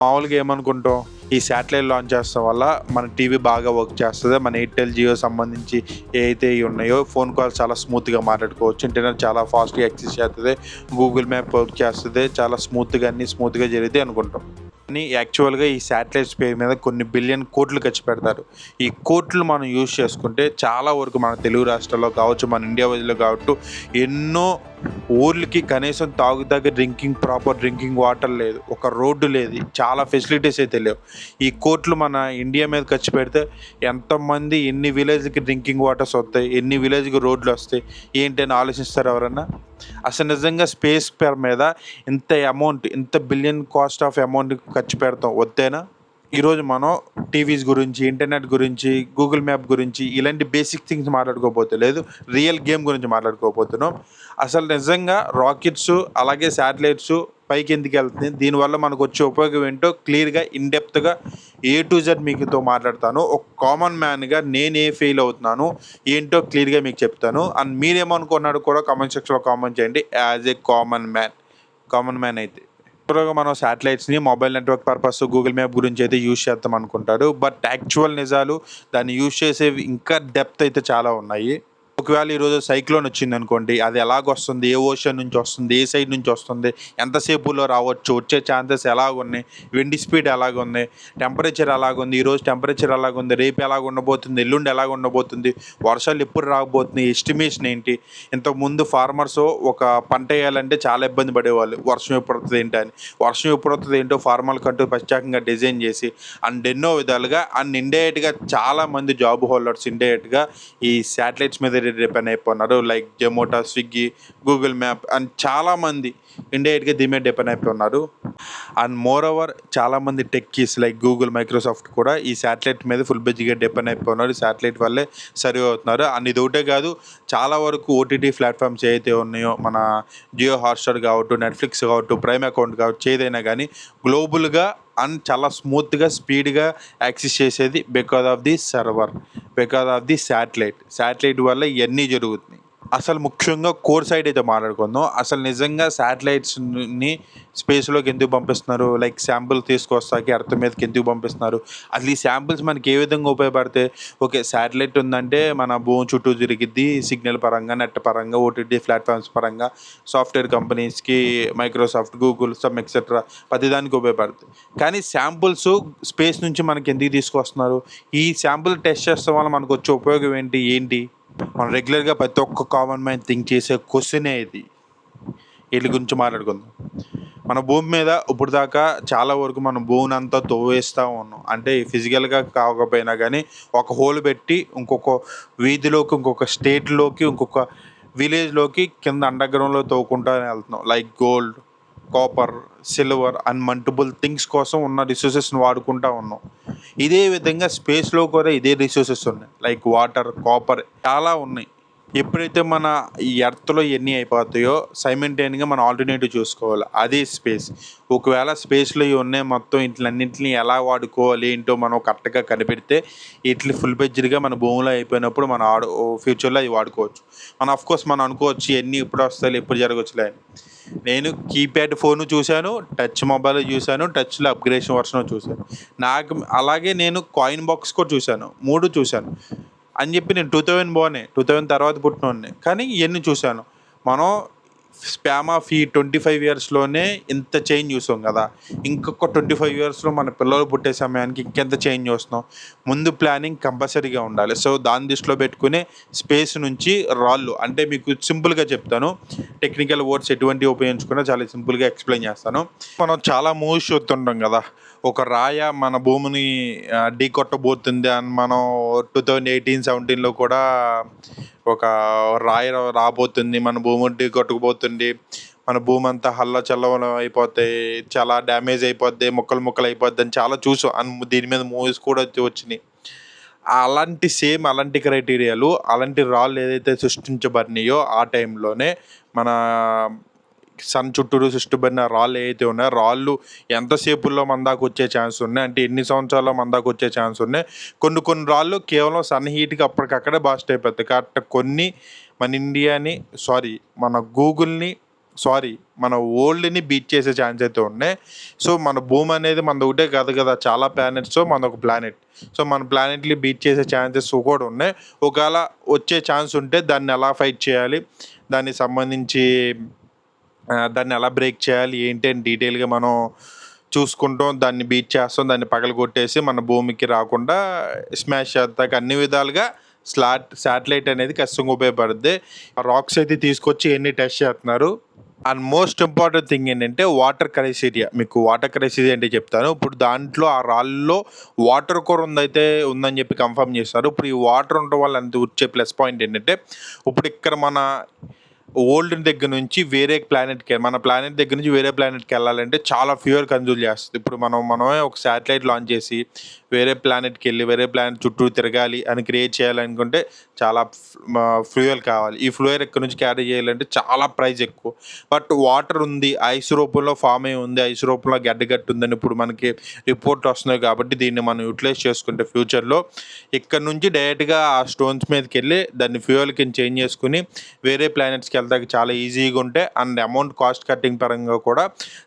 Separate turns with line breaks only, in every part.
మామూలుగా ఏమనుకుంటాం, ఈ శాటిలైట్ లాంచ్ చేస్తాం వల్ల మన టీవీ బాగా వర్క్ చేస్తుంది. మన ఎయిర్టెల్, జియో సంబంధించి ఏవైతే ఉన్నాయో ఫోన్ కాల్స్ చాలా స్మూత్గా మాట్లాడుకోవచ్చు. ఇంటర్నెట్ చాలా ఫాస్ట్గా యాక్సెస్ చేస్తుంది. గూగుల్ మ్యాప్ వర్క్ చేస్తుంది. చాలా అన్ని స్మూత్గా జరిగితే అనుకుంటాం. కానీ యాక్చువల్గా ఈ శాటిలైట్స్ పేరు మీద కొన్ని బిలియన్ కోట్లు ఖర్చు పెడతారు. ఈ కోట్లు మనం యూజ్ చేసుకుంటే చాలా వరకు మన తెలుగు రాష్ట్రాల్లో కావచ్చు, మన ఇండియా వైజ్లో కావచ్చు, ఎన్నో ఊర్లకి కనీసం తాగుతాగే ప్రాపర్ డ్రింకింగ్ వాటర్ లేదు, ఒక రోడ్డు లేదు, చాలా ఫెసిలిటీస్ అయితే లేవు. ఈ కోట్లు మన ఇండియా మీద ఖర్చు పెడితే ఎంతమంది, ఎన్ని విలేజ్కి డ్రింకింగ్ వాటర్స్ వస్తాయి, ఎన్ని విలేజ్కి రోడ్లు వస్తాయి ఏంటి అని ఆలోచిస్తారు ఎవరన్నా? అసలు నిజంగా స్పేస్ పేరు మీద ఇంత బిలియన్ కాస్ట్ ఆఫ్ అమౌంట్ ఖర్చు పెడతాం వద్దేనా? ఈరోజు మనం టీవీస్ గురించి, ఇంటర్నెట్ గురించి, గూగుల్ మ్యాప్ గురించి ఇలాంటి బేసిక్ థింగ్స్ మాట్లాడుకోకపోతే లేదు, రియల్ గేమ్ గురించి మాట్లాడుకోకపోతున్నాం. అసలు నిజంగా రాకెట్స్ అలాగే శాటిలైట్స్ పైకి ఎందుకు వెళ్తుంది, దీనివల్ల మనకు వచ్చే ఉపయోగం ఏంటో క్లియర్గా ఇన్డెప్త్గా A to Z మీకుతో మాట్లాడతాను. ఒక కామన్ మ్యాన్గా నేను ఫెయిల్ అవుతున్నాను ఏంటో క్లియర్గా మీకు చెప్తాను. అండ్ మీరేమనుకున్నాడు కూడా కామెంట్ సెక్షన్లో కామెంట్ చేయండి. యాజ్ ఏ కామన్ మ్యాన్ అయితే మనం శాటిలైట్స్ని mobile network purpose, Google map గురించి అయితే యూజ్ చేద్దాం అనుకుంటారు. బట్ యాక్చువల్ నిజాలు దాన్ని యూజ్ చేసేవి ఇంకా డెప్త్ అయితే చాలా ఉన్నాయి. ఒకవేళ ఈరోజు సైక్లోన్ వచ్చింది అనుకోండి, అది ఎలాగొస్తుంది, ఏ ఓషన్ నుంచి వస్తుంది, ఏ సైడ్ నుంచి వస్తుంది, ఎంతసేపులో రావచ్చు, వచ్చే ఛాన్సెస్ ఎలాగున్నాయి, విండ్ స్పీడ్ ఎలాగుంది, టెంపరేచర్ ఎలాగుంది, ఈరోజు టెంపరేచర్ ఎలాగుంది, రేపు ఎలాగ ఉండబోతుంది, ఎల్లుండి ఎలాగ ఉండబోతుంది, వర్షాలు ఎప్పుడు రాబోతుంది, ఎస్టిమేషన్ ఏంటి. ఇంతకుముందు ఫార్మర్స్ ఒక పంట వేయాలంటే చాలా ఇబ్బంది పడేవాళ్ళు, వర్షం ఎప్పుడు వస్తుంది ఏంటి అని. వర్షం ఎప్పుడు వస్తుంది ఏంటో ఫార్మర్లకంటూ ప్రత్యేకంగా డిజైన్ చేసి అండ్ ఎన్నో విధాలుగా అండ్ ఇండైరెక్ట్గా చాలామంది జాబ్ హోల్డర్స్ ఇండైరెక్ట్గా ఈ శాటిలైట్స్ మీద డిపెండ్ అయిపోయినారు. Like Zomato, Swiggy, Google map and చాలామంది ఇండైరెక్ట్గా దీని మీద డిపెండ్ అయిపోయినారు. అండ్ మోర్ ఓవర్ చాలామంది టెక్కీస్ లైక్ గూగుల్, మైక్రోసాఫ్ట్ కూడా ఈ శాటిలైట్ మీద ఫుల్ బెజ్గా డిపెండ్ అయిపోయినారు. శాటిలైట్ వల్లే సర్వే అవుతున్నారు. అండ్ ఇది ఒకటే కాదు, చాలా వరకు ఓటీటీ ప్లాట్ఫామ్స్ ఏవైతే ఉన్నాయో, మన జియో హాట్స్టార్ కావచ్చు, నెట్ఫ్లిక్స్ కావచ్చు, ప్రైమ్ అకౌంట్ కావచ్చు, ఏదైనా కానీ గ్లోబల్గా అండ్ చాలా స్మూత్గా, స్పీడ్గా యాక్సెస్ చేసేది because of the server, because of the satellite వల్ల ఇవన్నీ జరుగుతున్నాయి. అసలు ముఖ్యంగా కోర్ సైడ్ అయితే మాట్లాడుకుందాం. అసలు నిజంగా శాటిలైట్స్ని స్పేస్లోకి ఎందుకు పంపిస్తున్నారు, లైక్ శాంపుల్ తీసుకొస్తాకి ఎర్త్ మీదకి ఎందుకు పంపిస్తున్నారు, అసలు ఈ శాంపుల్స్ మనకి ఏ విధంగా ఉపయోగపడతాయి? ఓకే, శాటిలైట్ ఉందంటే మన భూమి చుట్టూ తిరిగిద్ది, సిగ్నల్ పరంగా, నెట్ పరంగా, ఓటీటీ ప్లాట్ఫామ్స్ పరంగా, సాఫ్ట్వేర్ కంపెనీస్కి, మైక్రోసాఫ్ట్, గూగుల్ ఎక్సెట్రా ప్రతిదానికి ఉపయోగపడుతుంది. కానీ శాంపుల్స్ స్పేస్ నుంచి మనకి ఎందుకు తీసుకొస్తున్నారు? ఈ శాంపుల్ టెస్ట్ చేస్తాం వల్ల మనకు వచ్చే ఉపయోగం ఏంటి? మనం రెగ్యులర్గా ప్రతి ఒక్క కామన్ మ్యాన్ థింక్ చేసే క్వశ్చనే ఇది. వీటి గురించి మాట్లాడుకుందాం. మన భూమి మీద ఇప్పుడు దాకా చాలా వరకు మనం భూమిని అంతా తవ్వేస్తూ ఉన్నాం. అంటే ఫిజికల్గా కాకపోయినా కానీ ఒక హోల్ పెట్టి ఇంకొక వీధిలోకి, ఇంకొక స్టేట్లోకి, ఇంకొక విలేజ్లోకి కింద అండర్గ్రౌండ్లో తవ్వుకుంటూ వెళ్తున్నాం. Like gold, copper, silver and multiple things కోసం ఉన్న రిసోర్సెస్ని వాడుకుంటూ ఉన్నాం. ఇదే విధంగా స్పేస్లో కూడా ఇదే రిసోర్సెస్ ఉన్నాయి. లైక్ వాటర్, కాపర్ చాలా ఉన్నాయి. ఎప్పుడైతే మన ఈ ఎర్త్లో ఎన్ని అయిపోతాయో సైమల్టేనియస్గా మనం ఆల్టర్నేటివ్ చూసుకోవాలి, అదే స్పేస్. ఒకవేళ స్పేస్లో ఇవి ఉన్నాయి మొత్తం, వీటిలన్నింటినీ ఎలా వాడుకోవాలి ఏంటో మనం కరెక్ట్గా కనిపెడితే వీటిని ఫుల్ బెడ్జ్డ్గా మన భూమిలో అయిపోయినప్పుడు మనం ఫ్యూచర్లో అవి వాడుకోవచ్చు. మనం అనుకోవచ్చు ఇవన్నీ ఎప్పుడు వస్తాయి, ఎప్పుడు జరగవచ్చులే అని. నేను కీప్యాడ్ ఫోను చూశాను, టచ్ మొబైల్ చూశాను, టచ్లో అప్గ్రేడేషన్ వర్షన్ చూశాను. అలాగే నేను కాయిన్ బాక్స్ కూడా చూశాను. 3 చూశాను అని చెప్పి నేను 2000 తర్వాత పుట్టినోడిని, కానీ ఇవన్నీ చూశాను. మనం స్పామ్ ఆఫ్ ఈ 25 ఇయర్స్లోనే ఇంత చేంజ్ చూసాం కదా, ఇంకొక 25 ఇయర్స్లో మన పిల్లలు పుట్టే సమయానికి ఇంకెంత చేంజ్ చూస్తున్నాం. ముందు ప్లానింగ్ కంపల్సరీగా ఉండాలి. సో దాన్ని దృష్టిలో పెట్టుకునే స్పేస్ నుంచి రాళ్ళు, అంటే మీకు సింపుల్గా చెప్తాను, టెక్నికల్ వర్డ్స్ ఎటువంటి ఉపయోగించుకున్నా చాలా సింపుల్గా ఎక్స్ప్లెయిన్ చేస్తాను. మనం చాలా మూవీస్ చూస్తుంటాం కదా, ఒక రాయ మన భూమిని ఢీ కొట్టబోతుంది అని. మనం 2018-17లో కూడా ఒక రాయి రాబోతుంది, మన భూమి ఢీ కొట్టుకుపోతుంది, మన భూమి అంతా హల్లా చల్లవలం అయిపోతాయి, చాలా డ్యామేజ్ అయిపోద్ది, ముక్కలు అయిపోద్ది అని చాలా చూసాం. అండ్ దీని మీద మూవీస్ కూడా వచ్చినాయి. అలాంటి క్రైటీరియాలు, అలాంటి రాళ్ళు ఏదైతే సృష్టించబడినాయో ఆ టైంలోనే మన సన్ చుట్టూరు సృష్టిబడిన రాళ్ళు ఏవైతే ఉన్నాయో, రాళ్ళు ఎంతసేపుల్లో మన దాకా వచ్చే ఛాన్స్ ఉన్నాయి, అంటే ఎన్ని సంవత్సరాల్లో మన దాకా వచ్చే ఛాన్స్ ఉన్నాయి. కొన్ని రాళ్ళు కేవలం సన్ హీట్కి అప్పటికక్కడే బాస్ట్ అయిపోతాయి. కాబట్టి కొన్ని మన గూగుల్ని సారీ మన వరల్డ్‌ని బీట్ చేసే ఛాన్స్ అయితే ఉన్నాయి. సో, మన భూమి అనేది మనది ఒకటే కాదు కదా! చాలా ప్లానెట్స్‌లో మనదొక ప్లానెట్. సో, మన ప్లానెట్‌ని బీట్ చేసే ఛాన్సెస్ కూడా ఉన్నాయి. ఒకవేళ వచ్చే ఛాన్స్ ఉంటే దాన్ని ఎలా ఫైట్ చేయాలి? దానికి సంబంధించి దాన్ని ఎలా బ్రేక్ చేయాలి? ఏంటి అని డీటెయిల్‌గా మనం చూసుకుంటాం. దాన్ని బీట్ చేస్తాం. దాన్ని పగలగొట్టేసి మన భూమికి రాకుండా స్మాష్ చేత్తాకి అన్ని విధాలుగా శాటిలైట్ అనేది ఖచ్చితంగా ఉపయోగపడుద్ది. ఆ రాక్స్ అయితే తీసుకొచ్చి ఇయన్నీ టెస్ట్ చేస్తున్నారు. అండ్ మోస్ట్ ఇంపార్టెంట్ థింగ్ ఏంటంటే వాటర్ క్రైటీరియా. మీకు వాటర్ క్రైటీరియా అంటే చెప్తాను. ఇప్పుడు దాంట్లో ఆ రాళ్ళలో వాటర్ కూడా ఉందని చెప్పి కన్ఫర్మ్ చేశారు. ఇప్పుడు ఈ వాటర్ ఉండడం వల్ల వచ్చే ప్లస్ పాయింట్ ఏంటంటే, ఇప్పుడు ఇక్కడ మన వరల్డ్ దగ్గర నుంచి వేరే ప్లానెట్‌కి మన ప్లానెట్ దగ్గర నుంచి వేరే ప్లానెట్‌కి వెళ్ళాలంటే చాలా ఫ్యూయల్ కన్జ్యూమ్ చేస్తది. ఇప్పుడు మనమే ఒక శాటిలైట్ లాంచ్ చేసి వేరే ప్లానెట్‌కెళ్ళి వేరే ప్లానెట్ చుట్టూ తిరగాలి అని క్రియేట్ చేయాలనుకుంటే చాలా ఫ్యూయల్ కావాలి. ఈ ఫ్యూయల్ ఇక్కడి నుంచి క్యారీ చేయాలంటే చాలా ప్రైస్ ఎక్కువ. బట్ వాటర్ ఉంది, ఐస్ రూపంలో ఫామ్ అయ్యి ఉంది, ఐస్ రూపంలో గడ్డగట్టుందని ఇప్పుడు మనకి రిపోర్ట్ వస్తున్నాయి కాబట్టి దీన్ని మనం యూటిలైజ్ చేసుకుంటే ఫ్యూచర్‌లో ఇక్కడ నుంచి డైరెక్ట్‌గా ఆ స్టోన్స్ మీదకెళ్ళి దాన్ని ఫ్యూయల్ కింద చేంజ్ చేసుకొని వేరే ప్లానెట్స్‌కి వెళ్తాకి చాలా ఈజీగా ఉంటాయి. అండ్ అమౌంట్ కాస్ట్ కట్టింగ్ పరంగా కూడా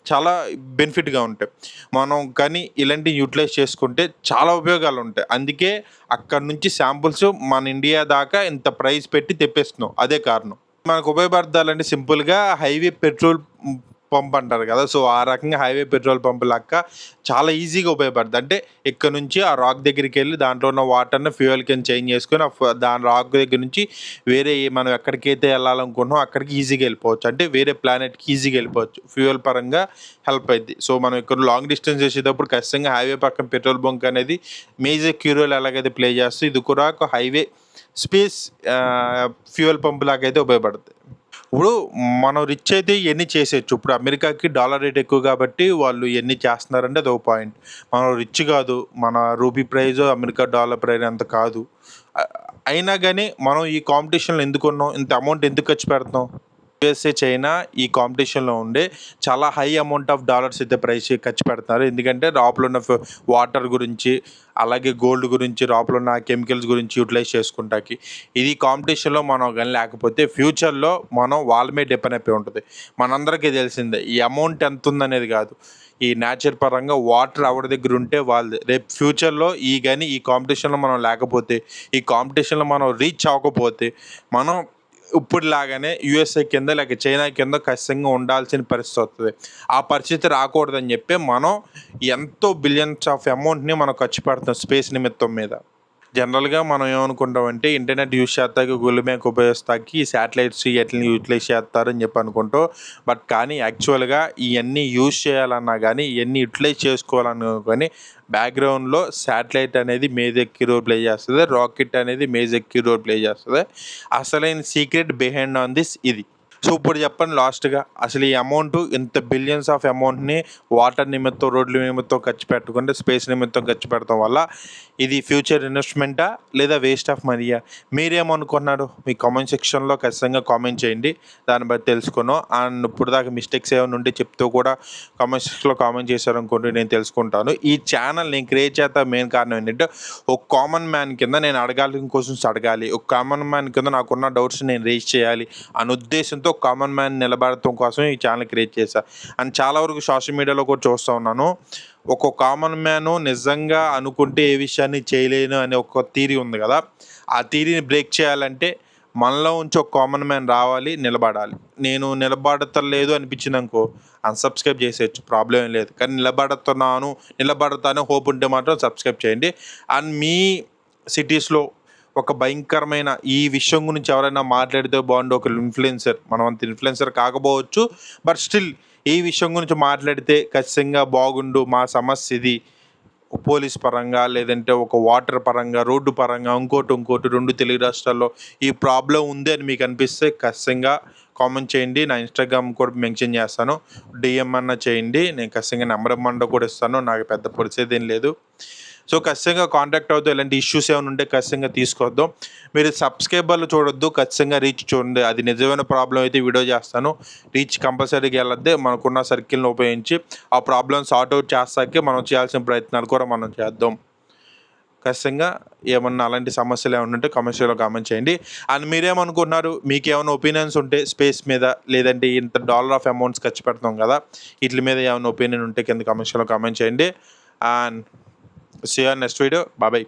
చాలా బెనిఫిట్‌గా ఉంటాయి. మనం కానీ ఇలాంటివి యూటిలైజ్ చేసుకుంటే చాలా ఉపయోగాలు ఉంటాయి. అందుకే అక్కడి నుంచి శాంపుల్స్ మన ఇండియా దాకా ఇంత ప్రైస్ పెట్టి తెప్పిస్తున్నాం. అదే కారణం. మనకు ఉపయోగపడాలంటే సింపుల్‌గా హైవే పెట్రోల్ పంప్ అంటారు కదా! సో, ఆ రకంగా హైవే పెట్రోల్ పంప్ లెక్క చాలా ఈజీగా ఉపయోగపడుద్ది. అంటే ఇక్కడ నుంచి ఆ రాక్ దగ్గరికెళ్ళి దాంట్లో ఉన్న వాటర్‌ని ఫ్యూయల్ కింద చేంజ్ చేసుకొని దాని రాక్ దగ్గర నుంచి వేరే మనం ఎక్కడికైతే వెళ్ళాలనుకుంటున్నామో అక్కడికి ఈజీగా వెళ్ళిపోవచ్చు. అంటే వేరే ప్లానెట్‌కి ఈజీగా వెళ్ళిపోవచ్చు. ఫ్యూయల్ పరంగా హెల్ప్ అయిద్ది. సో, మనం ఇక్కడ లాంగ్ డిస్టెన్స్ చేసేటప్పుడు ఖచ్చితంగా హైవే పక్కన పెట్రోల్ బంక్ అనేది మేజర్ కీ రోల్ ఎలాగైతే ప్లే చేస్తదో ఇది కూడా ఒక హైవే స్పేస్ ఫ్యూయల్ పంప్ లాగైతే ఉపయోగపడుద్ది. ఇప్పుడు మనం రిచ్ అయితే ఇయన్నీ చేసేయొచ్చు. ఇప్పుడు అమెరికాకి డాలర్ రేట్ ఎక్కువ కాబట్టి వాళ్ళు ఇయన్నీ చేస్తున్నారంటే అదొక పాయింట్. మనం రిచ్ కాదు. మన rupee price America dollar price అంత కాదు. అ అయినా గాని మనం ఈ కాంపిటీషన్‌లో ఎందుకున్నాం? ఇంత అమౌంట్ ఎందుకు ఖర్చు పెడుతున్నాం? యూఎస్ఏ, చైనా ఈ కాంపిటీషన్‌లో ఉండి చాలా హై అమౌంట్ ఆఫ్ డాలర్స్ అయితే ఖర్చు పెడుతున్నారు. ఎందుకంటే లోపల ఉన్న వాటర్ గురించి, అలాగే గోల్డ్ గురించి, లోపల ఉన్న కెమికల్స్ గురించి యూటిలైజ్ చేసుకుంటాకి. ఇది కాంపిటీషన్‌లో మనం గాని లేకపోతే ఫ్యూచర్‌లో మనం వాళ్ళ మీద డిపెండ్ అయిపోయి ఉంటది. మనందరికీ తెలిసిందే. ఈ అమౌంట్ ఎంతుందనేది కాదు. ఈ నేచర్ పరంగా వాటర్ ఎవరి దగ్గర ఉంటే వాళ్ళది. రేపు ఫ్యూచర్‌లో ఈ కాంపిటీషన్‌లో మనం లేకపోతే, ఈ కాంపిటీషన్‌లో మనం రీచ్ అవ్వకపోతే, మనం ఇప్పుడులాగానే యూఎస్ఏ కింద లేక చైనా కింద ఖచ్చితంగా ఉండాల్సిన పరిస్థితి వస్తది. ఆ పరిస్థితి రాకూడదని చెప్పి మనం ఎంతో బిలియన్స్ ఆఫ్ అమౌంట్‌ని మనం ఖర్చు పెడుతున్నాం స్పేస్ నిమిత్తం మీద. జనరల్‌గా మనం ఏమనుకుంటామంటే ఇంటర్నెట్ యూజ్ చేత్తాకి, గూగుల్ మ్యాప్ ఉపయోగిస్తాకి ఈ శాటిలైట్స్ ఈట్లిని యూటిలైజ్ చేత్తారని చెప్పి అనుకుంటాం. బట్ కానీ యాక్చువల్‌గా ఇయన్నీ యూజ్ చేయాలన్నా గానీ, ఇయన్నీ యూటిలైజ్ చేసుకోవాలన్నా గానీ బ్యాక్‌గ్రౌండ్‌లో శాటిలైట్ అనేది మేజర్ కీ రోల్ ప్లే చేస్తది. రాకెట్ అనేది మేజర్ కీ రోల్ ప్లే చేస్తది. అసలైన సీక్రెట్ బిహైండ్ ఆన్ దిస్ ఇది. సో, ఇప్పుడు చెప్పండి లాస్ట్‌గా అసలు ఈ అమౌంటు ఇంత బిలియన్స్ ఆఫ్ అమౌంట్‌ని వాటర్ నిమిత్తం, రోడ్ల నిమిత్తం ఖర్చు పెట్టకుండా స్పేస్ నిమిత్తం ఖర్చు పెడతం వల్ల ఇది ఫ్యూచర్ ఇన్వెస్ట్‌మెంటా? లేదా వేస్ట్ ఆఫ్ మనీయా? మీరేమనుకుంటున్నారు? మీ కామెంట్ సెక్షన్‌లో ఖచ్చితంగా కామెంట్ చేయండి. దాన్ని బట్టి తెలుసుకున్నాం. అండ్ ఇప్పటిదాకా మిస్టేక్స్ ఏమైనా ఉంటే చెప్తూ కూడా కామెంట్ సెక్షన్‌లో కామెంట్ చేశారనుకోండి నేను తెలుసుకుంటాను. ఈ ఛానల్ నేను క్రియేట్ చేద్దాం మెయిన్ కారణం ఏంటంటే ఒక కామన్ మ్యాన్ కింద నేను అడగాల్సిన క్వెషన్స్ అడగాలి. ఒక కామన్ మ్యాన్ కింద నాకున్న డౌట్స్ నేను రేజ్ చేయాలి అనే ఉద్దేశంతో కామన్ మ్యాన్ నిలబడటం కోసం ఈ ఛానల్ క్రియేట్ చేశా. అండ్ చాలా వరకు సోషల్ మీడియాలో కూడా చూస్తూ ఉన్నాను. ఒక కామన్ మ్యాను నిజంగా అనుకుంటే ఏ విషయాన్ని చేయలేను అనే ఒక థియరీ ఉంది కదా! ఆ థియరీని బ్రేక్ చేయాలంటే మనలో నుంచి ఒక కామన్ మ్యాన్ రావాలి, నిలబడాలి. నేను నిలబడతలేదు అనిపించిందనుకో అన్‌సబ్‌స్క్రైబ్ చేసేయొచ్చు. ప్రాబ్లమ్ ఏం లేదు. కానీ నిలబడతాను హోప్ ఉంటే మాత్రం సబ్‌స్క్రైబ్ చేయండి. అండ్ మీ సిటీస్‌లో ఒక భయంకరమైన ఈ విషయం గురించి ఎవరైనా మాట్లాడితే బాగుండు. ఒక ఇన్‌ఫ్లుయెన్సర్ మనం అంత ఇన్‌ఫ్లుయెన్సర్ కాకపోవచ్చు. బట్ స్టిల్ ఈ విషయం గురించి మాట్లాడితే ఖచ్చితంగా బాగుండు. మా సమస్య ఇది. పోలీస్ పరంగా లేదంటే ఒక వాటర్ పరంగా, రోడ్డు పరంగా ఇంకోటి 2 తెలుగు రాష్ట్రాల్లో ఈ ప్రాబ్లమ్ ఉంది అని మీకు అనిపిస్తే ఖచ్చితంగా కామెంట్ చేయండి. నా ఇన్‌స్టాగ్రామ్ కూడా మెన్షన్ చేస్తాను. డీఎం అన్నా చేయండి. నేను ఖచ్చితంగా నంబర్ ఇమ్మంటే కూడా ఇస్తాను. నాకు పెద్ద పరిస్థితి ఏం లేదు. సో, ఖచ్చితంగా కాంటాక్ట్ అవుద్దాం. ఇలాంటి ఇష్యూస్ ఏమైనా ఉంటే ఖచ్చితంగా తీసుకొద్దాం. మీరు సబ్స్క్రైబర్లు చూడొద్దు. ఖచ్చితంగా రీచ్ చూడండి. అది నిజమైన ప్రాబ్లమ్ అయితే వీడియో చేస్తాను. రీచ్ కంపల్సరీగా వెళ్ళొద్ది. మనకున్న సర్కిల్‌ని ఉపయోగించి ఆ ప్రాబ్లమ్ సార్ట్ ఔట్ చేస్తాకే మనం చేయాల్సిన ప్రయత్నాలు కూడా మనం చేద్దాం. ఖచ్చితంగా ఏమన్నా అలాంటి సమస్యలు ఏమన్నా ఉంటే కామెంట్స్లో కామెంట్ చేయండి. అండ్ మీరేమనుకుంటున్నారు, మీకేమైనా ఒపీనియన్స్ ఉంటే స్పేస్ మీద, లేదంటే ఇంత డాలర్ ఆఫ్ అమౌంట్స్ ఖర్చు పెడతాం కదా, వీటి మీద ఏమైనా ఒపీనియన్ ఉంటే కింద కామెంట్స్లో కామెంట్ చేయండి. And see you next video. Bye.